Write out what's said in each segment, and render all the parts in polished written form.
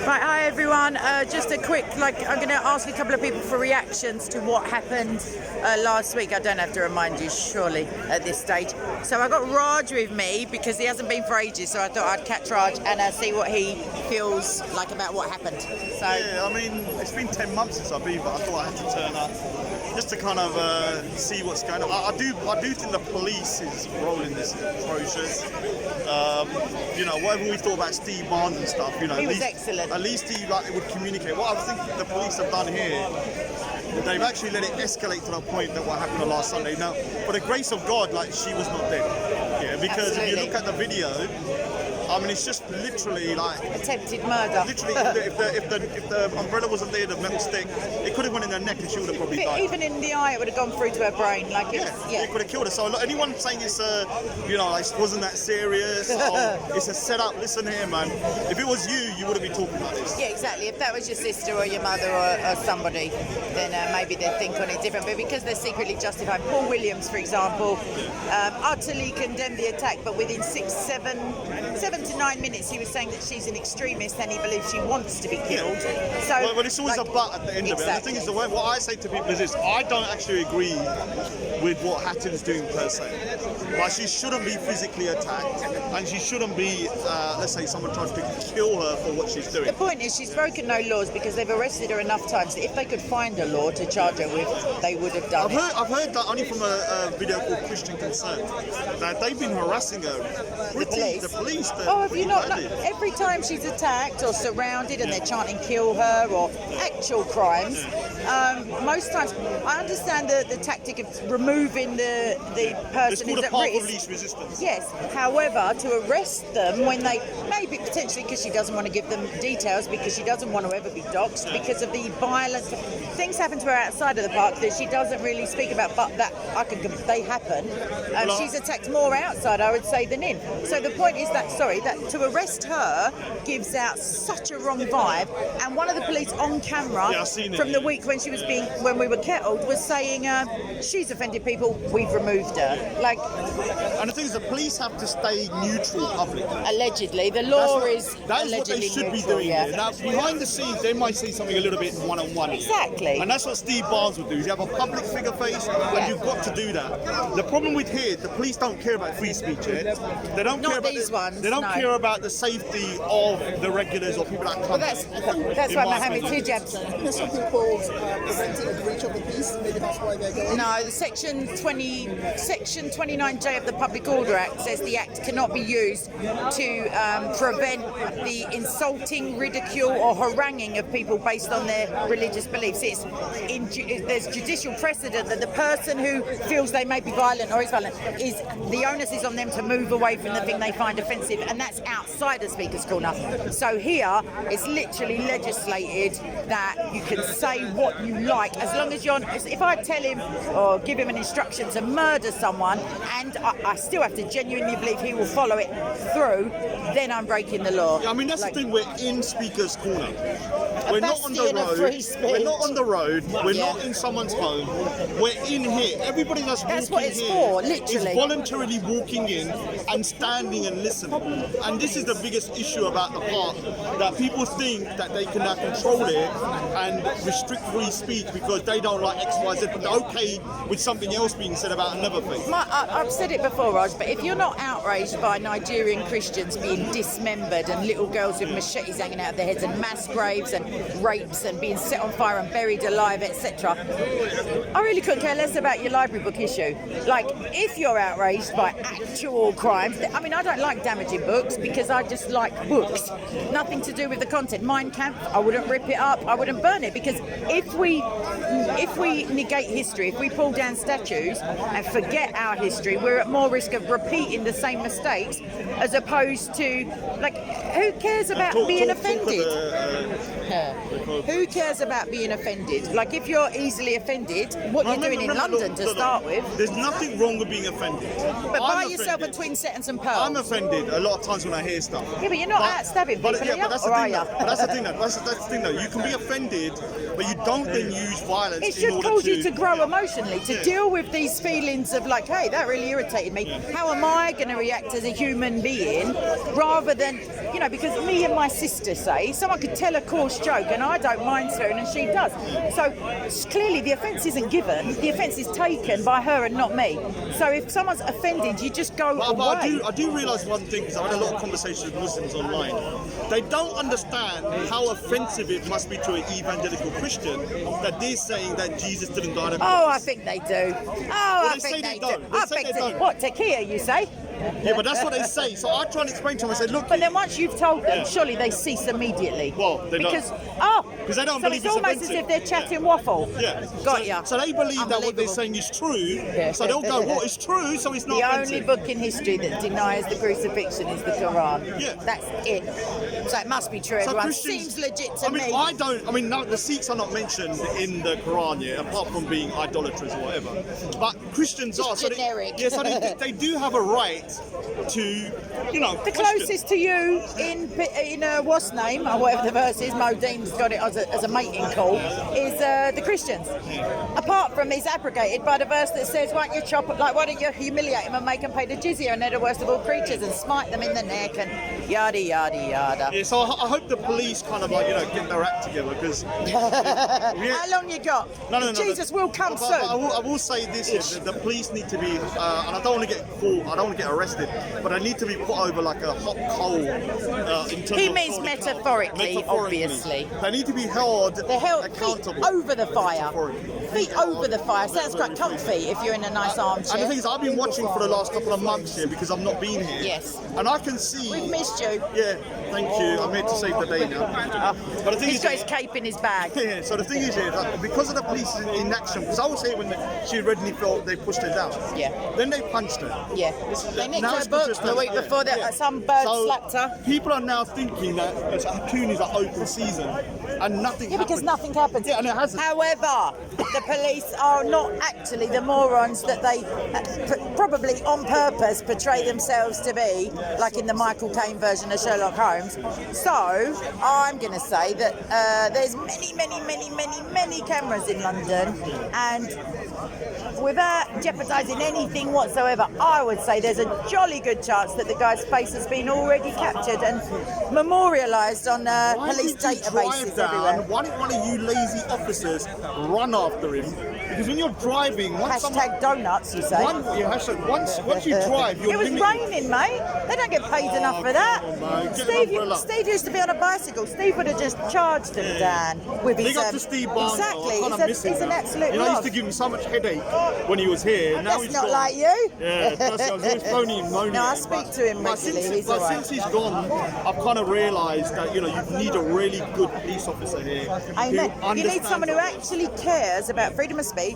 Right, hi everyone. Just a quick, I'm going to ask a couple of people for reactions to what happened last week. I don't have to remind you, surely, at this stage. So I got Raj with me because he hasn't been for ages, so I thought I'd catch Raj and see what he feels like about what happened. So yeah, I mean, it's been 10 months since I've been, but I thought I had to turn up just to kind of see what's going on. I do think the police's role in this is atrocious. Whatever we thought about Steve Barnes and stuff, he was excellent. At least he would communicate. What I think the police have done here, they've actually let it escalate to the point that what happened last Sunday. Now, for the grace of God, she was not dead. Yeah, because Absolutely. if you look at the video, I mean, it's just literally attempted murder. Literally, if the umbrella wasn't there, the metal stick, it could have went in her neck and she would have probably died. Even in the eye, it would have gone through to her brain. It could have killed her. So anyone saying it's it wasn't that serious, or it's a setup. Listen here, man. If it was you, you wouldn't be talking about this. Yeah, exactly. If that was your sister or your mother or somebody, then maybe they'd think on it different. But because they're secretly justified, Paul Williams, for example, utterly condemned the attack, but within 7 to 9 minutes, he was saying that she's an extremist and he believes she wants to be killed. Yeah. So, but it's always a but at the end of it. And the thing is, what I say to people is this: I don't actually agree with what Hatton's doing per se. Like, she shouldn't be physically attacked, and she shouldn't be, let's say, someone tries to kill her for what she's doing. The point is, she's broken no laws because they've arrested her enough times that if they could find a law to charge her with, they would have done it. I've heard that only from a video called Christian Concern, that they've been harassing her. The police. Have you not? Every time she's attacked or surrounded and they're chanting "kill her" or actual crimes, most times I understand the tactic of removing the person who's at risk. Police resistance. Yes. However, to arrest them when they maybe potentially because she doesn't want to give them details, because she doesn't want to ever be doxxed, because of the violence. Things happen to her outside of the park that she doesn't really speak about, but that they happen. She's attacked more outside, I would say, than in. So the point is that to arrest her gives out such a wrong vibe. And one of the police on camera from the week when we were kettled was saying she's offended people, we've removed her. And the thing is, the police have to stay neutral publicly. Allegedly, the law is that's allegedly what they should neutral, be doing. yeah. Now, behind the scenes, they might say something a little bit one-on-one. Exactly. And that's what Steve Barnes would do. You have a public figure face, and you've got to do that. The problem with here, the police don't care about free speech. They don't care about these ones. They don't care about the safety of the regulars or people that come. Well, that's why Mohammed Hijab. There's something called preventing a breach of the peace. Maybe that's why they're going. No, the Section 29J of the Public Order Act says the Act cannot be used to prevent the insulting, ridicule or haranguing of people based on their religious beliefs. There's judicial precedent that the person who feels they may be violent or is violent, the onus is on them to move away from the thing they find offensive, and that's outside the Speaker's Corner. So here, it's literally legislated that you can say what you like, as long as if I tell him or give him an instruction to murder someone, and I still have to genuinely believe he will follow it through, then I'm breaking the law. I mean, that's the thing, we're in Speaker's Corner. We're not on the road. We're not on the road. We're not in someone's home. We're in here. Everybody that's what walking it's here for, literally. is voluntarily walking in and standing and listening. And this is the biggest issue about the park, that people think that they can now control it and restrict free speech because they don't like X, Y, Z, but they're okay with something else being said about another thing. I've said it before, Raj, but if you're not outraged by Nigerian Christians being dismembered and little girls with machetes hanging out of their heads and mass graves and rapes and being set on fire and buried alive, etc., I really couldn't care less about your library book issue. If you're outraged by actual crimes, I mean, I don't like damaging books because I just like books. Nothing to do with the content. Mein Kampf, I wouldn't rip it up, I wouldn't burn it, because if we negate history, if we pull down statues and forget our history, we're at more risk of repeating the same mistakes, as opposed to, who cares about being offended? Who cares about being offended? If you're easily offended, what you're doing in London to start with. There's nothing wrong with being offended. But buy yourself a twin sentence and pearls. I'm offended a lot of times when I hear stuff. Yeah, but you're not out stabbing people, but that's the thing though. You can be offended, but you don't then use violence. It should cause you to grow emotionally, to deal with these feelings of hey, that really irritated me. How am I going to react as a human being, rather than, know, because me and my sister say someone could tell a coarse joke and I don't mind swearing and she does. So clearly the offence isn't given, the offence is taken by her and not me. So if someone's offended, you just go away. But I do realise one thing, because I had a lot of conversations with Muslims online. They don't understand how offensive it must be to an evangelical Christian that they're saying that Jesus didn't die on a cross. Oh, I think they do. Oh, I think they do. I think they do. What, tequila, you say? Yeah, but that's what they say. So I try and explain to them. I said, look. But then once you've told them, surely they cease immediately. Well, they don't. Because they don't so believe it's almost as if they're chatting waffle. Yeah. Got ya. So they believe that what they're saying is true. So they'll go, well, it's true, so it's not The offensive. only book in history that denies the crucifixion is the Quran. Yeah. That's it. So it must be true. So Everyone Christians- seems legit to me. No, the Sikhs are not mentioned in the Quran yet, apart from being idolaters or whatever. But Christians are. So generic. so they do have a right to, The closest to you in what's name or whatever the verse is, Modine's got it as a mating call, is the Christians. Apart from it's abrogated by the verse that says, why don't you humiliate them and make them pay the jizya, and they're the worst of all creatures, and smite them in the neck and yada yada yada. Yeah, so I hope the police kind of get their act together, because how long you got? No, Jesus will come but soon. I will say this: is that the police need to be, and I don't want to get caught, I don't want to get arrested, but they need to be put over like a hot coal. In terms He of means metaphorically, obviously. They need to be held They're held accountable. feet over the fire. Metaphorically. Feet over the fire. Sounds quite comfy if you're in a nice And the armchair. thing is, I've been watching for the last couple of months here because I've not been here. Yes. And I can see. We've missed you. Yeah, thank you. I'm here to save the day now. But the thing He's is, got his cape in his bag. yeah, so the thing is, because of the police in action, because I was here when she originally felt they pushed her down. Yeah. Then they punched her. Yeah. They nicked Now her it's book just the week before that some bird slapped her. People are now thinking that Coon is an open season and nothing Yeah, because happens. nothing happens. Yeah, and it hasn't. However, the police are not actually the morons that they probably on purpose portray themselves to be, like in the Michael Caine version of Sherlock Holmes. So I'm going to say that there's many cameras in London, and without jeopardising anything whatsoever, I would say there's a jolly good chance that the guy's face has been already captured and memorialised on police databases everywhere. Why didn't one of you lazy officers run after him? Because when you're driving, once Hashtag donuts, you say. once you drive, you're It was raining, mate. They don't get paid enough for that. come on, man. Get an umbrella. Steve used to be on a bicycle. Steve would have just charged him down with his. Big up to Steve Barnes. Exactly. I kind of miss him He's an now. absolute He used love. to give him so much headache when he was here. Now That's he's not gone. like you. Yeah, trust me, I was always moaning. No, I at him, speak but- to him but regularly, since- he's but alright. since he's gone, I've kind of realised that you need a really good police officer here. Amen. who You need understands someone who that. actually cares about freedom of speech.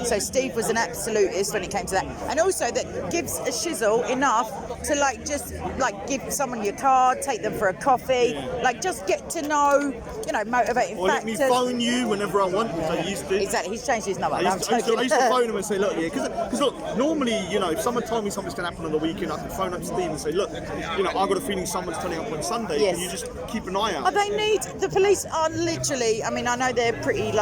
So Steve was an absolutist when it came to that, and also that gives a shizzle enough to just give someone your card, take them for a coffee, just get to know, motivating Or let me factors. phone you whenever I want, as I used to. Exactly, he's changed his number. I No, I'm used to joking. phone him and say, look, because look, normally, if someone told me something's going to happen on the weekend, I could phone up Steve and say, look, I've got a feeling someone's turning up on Sunday. Yes. Can you just keep an eye Oh, out? the police are literally, I know they're pretty,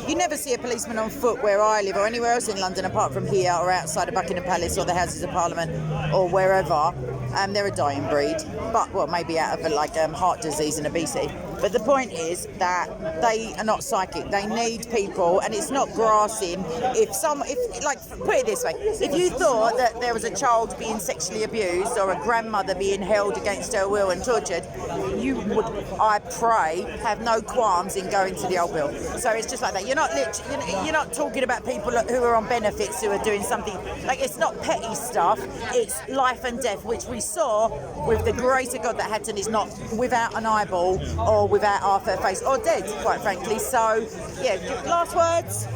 you never see a policeman on foot where I live or anywhere else in London apart from here or outside of Buckingham Palace or the Houses of Parliament or wherever. They're a dying breed, but, maybe out of heart disease and obesity. But the point is that they are not psychic. They need people, and it's not grassing. Put it this way, if you thought that there was a child being sexually abused or a grandmother being held against her will and tortured, you would, I pray, have no qualms in going to the old bill. So it's just like that. You're not talking about people who are on benefits who are doing something it's not petty stuff. It's life and death, which we saw with the grace of God that Hatton is not without an eyeball or without half her face or dead, quite frankly. So yeah, last words.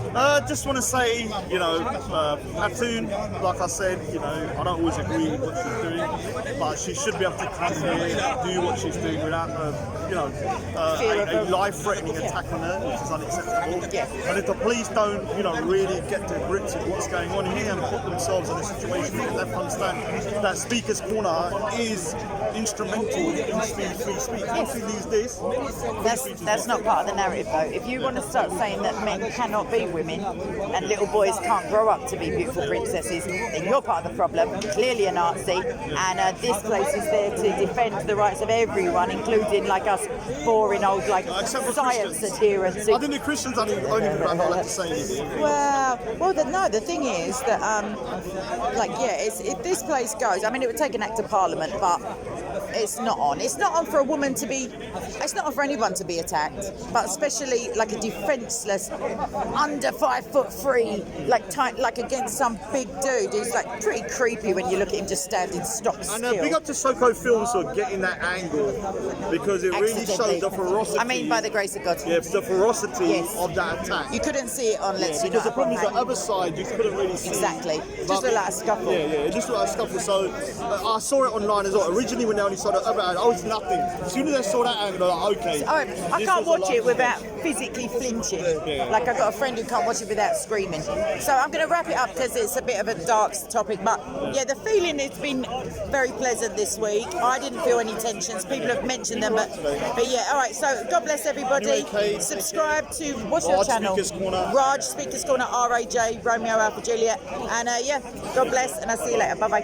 Just want to say, Hattoon, like I said, I don't always agree with what she's doing, but she should be able to come here, do what she's doing without a life-threatening attack on her, which is unacceptable. Yeah. And if the police don't, really get to grips with what's going on here and put themselves in a situation where they understand that Speaker's Corner is instrumental in free speech. Once we lose this, That's not part of the narrative, though. If you want to start saying that men cannot be women and little boys can't grow up to be beautiful princesses, then you're part of the problem. Clearly a Nazi, and this place is there to defend the rights of everyone, including like us boring old like except for science Christians. adherents. I think the Christians are the only people that don't like to say anything. The thing is that, if this place goes, I mean, it would take an act of parliament, but it's not on. It's not on for a woman to be, it's not on for anyone to be attacked, but especially like a defenceless, under 5'3", like against some big dude who's like pretty creepy when you look at him just standing stock still. And big up to Soko Films for getting that angle, because it really showed the ferocity. I mean, by the grace of God. Yeah, the ferocity Yes. of that attack. You couldn't see it on Let's Because Unite. the problem is the other side, you couldn't really see. Exactly. But- Just a lot of scuffle. Yeah, it just looked like a scuffle. So I saw it online as well. Originally, when they only saw the other angle, it's nothing. As soon as I saw that angle, they're like, okay. I this can't was a watch lot. it without physically flinching. Yeah. Like I've got a friend who can't watch it without screaming. So I'm going to wrap it up because it's a bit of a dark topic. But yeah, the feeling has been very pleasant this week. I didn't feel any tensions. People have mentioned them, but yeah. All right. So God bless everybody. Anyway, Kate, Subscribe to what's your Raj channel? Speakers Corner. Raj Speakers Corner. RAJ Romeo Alpha Juliet. And yeah, God bless. And I'll see you later. Bye bye.